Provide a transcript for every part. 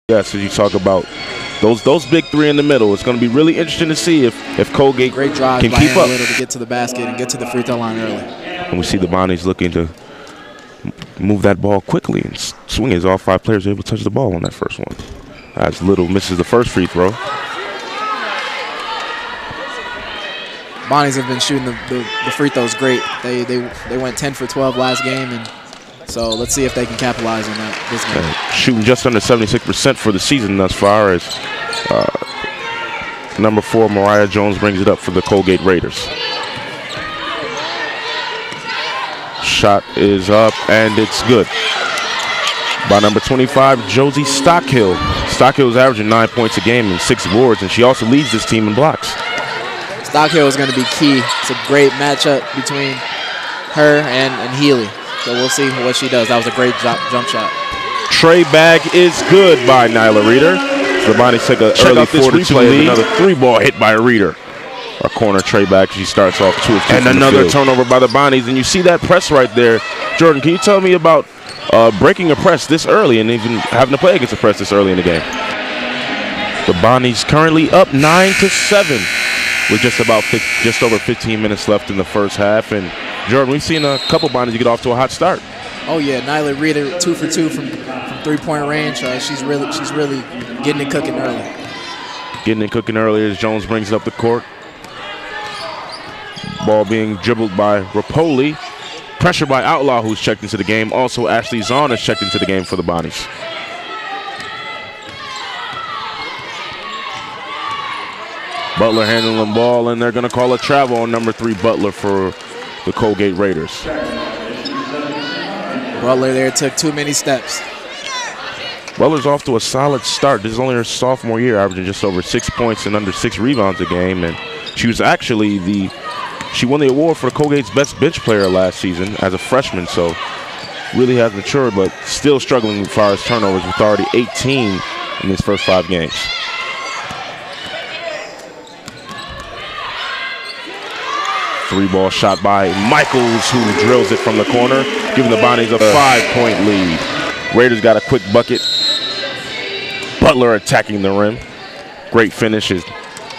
Yes, as you talk about those big three in the middle, it's going to be really interesting to see if Colgate great drive can by keep up. Little to get to the basket and get to the free throw line early. And we see the Bonnies looking to move that ball quickly and swing as all 5 players are able to touch the ball on that first one. As Little misses the first free throw. Bonnies have been shooting the free throws great. They went 10 for 12 last game, and so let's see if they can capitalize on that this game. Shooting just under 76% for the season thus far as number 4, Mariah Jones, brings it up for the Colgate Raiders. Shot is up, and it's good. By number 25, Josie Stockhill. Stockhill is averaging 9 points a game and 6 boards, and she also leads this team in blocks. Stockhill is going to be key. It's a great matchup between her and Healy. So we'll see what she does. That was a great jump shot. Tray bag is good by Nyla Reeder. The Bonnies take an early 4-2 lead. Another 3-ball hit by Reeder. A corner tray back. She starts off 2 of 2. And another turnover by the Bonnies. And you see that press right there. Jordan, can you tell me about breaking a press this early and even having to play against a press this early in the game? The Bonnies currently up 9-7 with just over 15 minutes left in the first half. And Jordan, we've seen a couple Bonnies get off to a hot start. Oh yeah, Nyla Reeder 2 for 2 from 3-point range. She's really getting it cooking early. Getting it cooking early as Jones brings it up the court. Ball being dribbled by Rapoli. Pressure by Outlaw, who's checked into the game. Also, Ashley Zahn is checked into the game for the Bonnies. Butler handling the ball, and they're going to call a travel on number 3 Butler for the Colgate Raiders. Butler there took too many steps. Butler's off to a solid start. This is only her sophomore year, averaging just over 6 points and under 6 rebounds a game. And she was actually she won the award for Colgate's best bench player last season as a freshman. So really has matured, but still struggling as far as turnovers with already 18 in his first 5 games. Three-ball shot by Michaels, who drills it from the corner, giving the Bonnies a 5-point lead. Raiders got a quick bucket. Butler attacking the rim. Great finishes.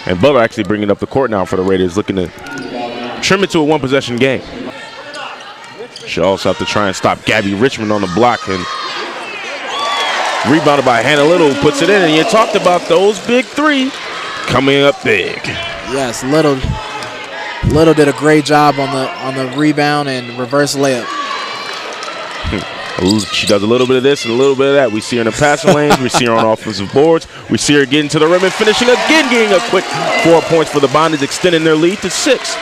And Butler actually bringing up the court now for the Raiders, looking to trim it to a 1-possession game. She'll also have to try and stop Gabby Richmond on the block. And rebounded by Hannah Little, who puts it in. And you talked about those big 3 coming up big. Yes, Little did a great job on the rebound and reverse layup. She does a little bit of this and a little bit of that. We see her in the passing lanes. We see her on offensive boards. We see her getting to the rim and finishing again, getting a quick 4 points for the Bonnies, extending their lead to 6.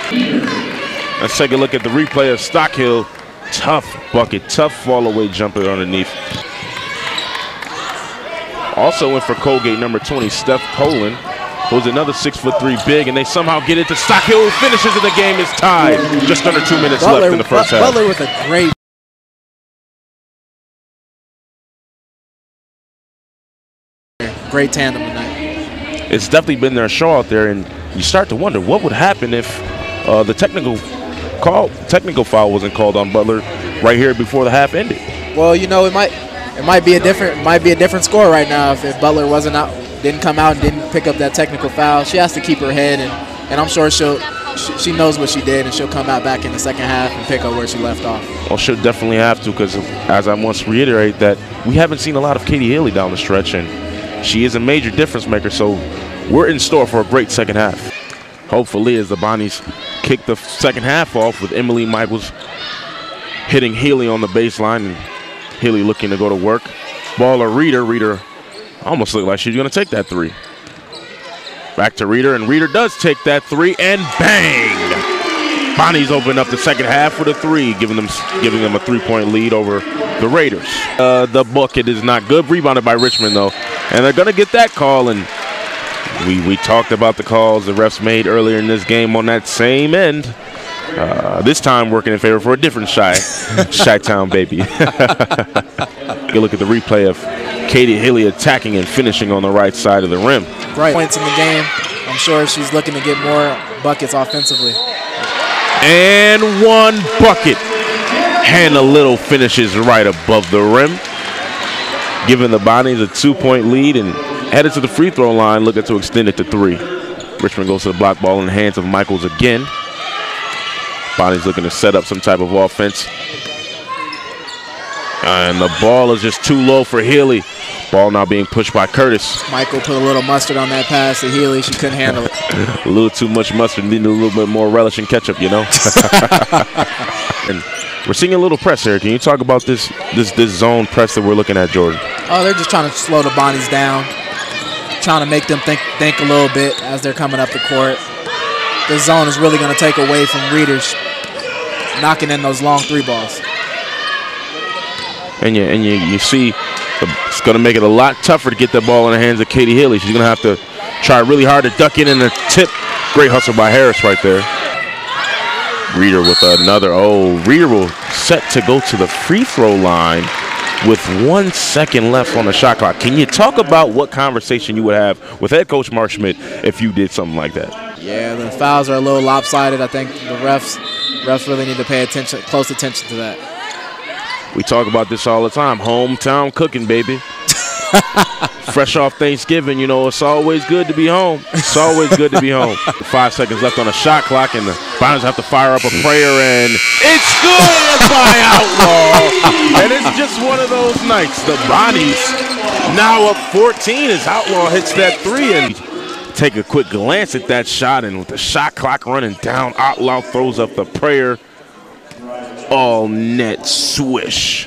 Let's take a look at the replay of Stockhill. Tough bucket, tough fall-away jumper underneath. Also in for Colgate, number 20, Steph Poland, who's another 6'3" big, and they somehow get it to Stockhill, who finishes, and the game is tied. Just under 2 minutes left in the first half. Butler with a great tandem tonight. It's definitely been their show out there, and you start to wonder what would happen if the technical foul wasn't called on Butler right here before the half ended. Well, you know, it might be a different score right now if Butler didn't come out and didn't pick up that technical foul. She has to keep her head, and I'm sure she knows what she did, and she'll come out back in the second half and pick up where she left off. Well, she'll definitely have to, because as I must reiterate that we haven't seen a lot of Katie Haley down the stretch, and she is a major difference maker, so we're in store for a great second half. Hopefully, as the Bonnies kick the second half off with Emily Michaels hitting Healy on the baseline, and Healy looking to go to work. Ball to Reeder. Reeder almost looked like she's going to take that 3. Back to Reeder, and Reeder does take that 3, and bang! Bonnies open up the second half with a 3, giving them a 3-point lead over the Raiders. The bucket is not good. Rebounded by Richmond, though. And they're going to get that call, and we talked about the calls the refs made earlier in this game on that same end. This time working in favor for a different Chi-Town baby. You look at the replay of Katie Haley attacking and finishing on the right side of the rim. Right points in the game. I'm sure she's looking to get more buckets offensively. And 1 bucket. Hannah Little finishes right above the rim. giving the Bonnies a 2-point lead and headed to the free throw line, looking to extend it to 3. Richmond goes to the block ball in the hands of Michaels again. Bonnies looking to set up some type of offense. And the ball is just too low for Healy. Ball now being pushed by Curtis. Michael put a little mustard on that pass to Healy. She couldn't handle it. A little too much mustard, needed a little bit more relish and ketchup, you know. And we're seeing a little press here. Can you talk about this zone press that we're looking at, Jordan? Oh, they're just trying to slow the Bonnies down, trying to make them think a little bit as they're coming up the court. This zone is really going to take away from Readers knocking in those long 3 balls. And you see, it's going to make it a lot tougher to get that ball in the hands of Katie Healy. She's going to have to try really hard to duck in the tip. Great hustle by Harris right there. Reader with another. Oh, Reader will set to go to the free throw line with 1 second left on the shot clock. Can you talk about what conversation you would have with head coach Mark Schmidt if you did something like that? Yeah, the fouls are a little lopsided. I think the refs really need to pay close attention to that. We talk about this all the time. Hometown cooking, baby. Fresh off Thanksgiving, you know, it's always good to be home. It's always good to be home. 5 seconds left on the shot clock, and the Bonnies have to fire up a prayer, and it's good by Outlaw. And it's just one of those nights. The Bonnies now up 14 as Outlaw hits that 3, and take a quick glance at that shot, and with the shot clock running down, Outlaw throws up the prayer. All net swish.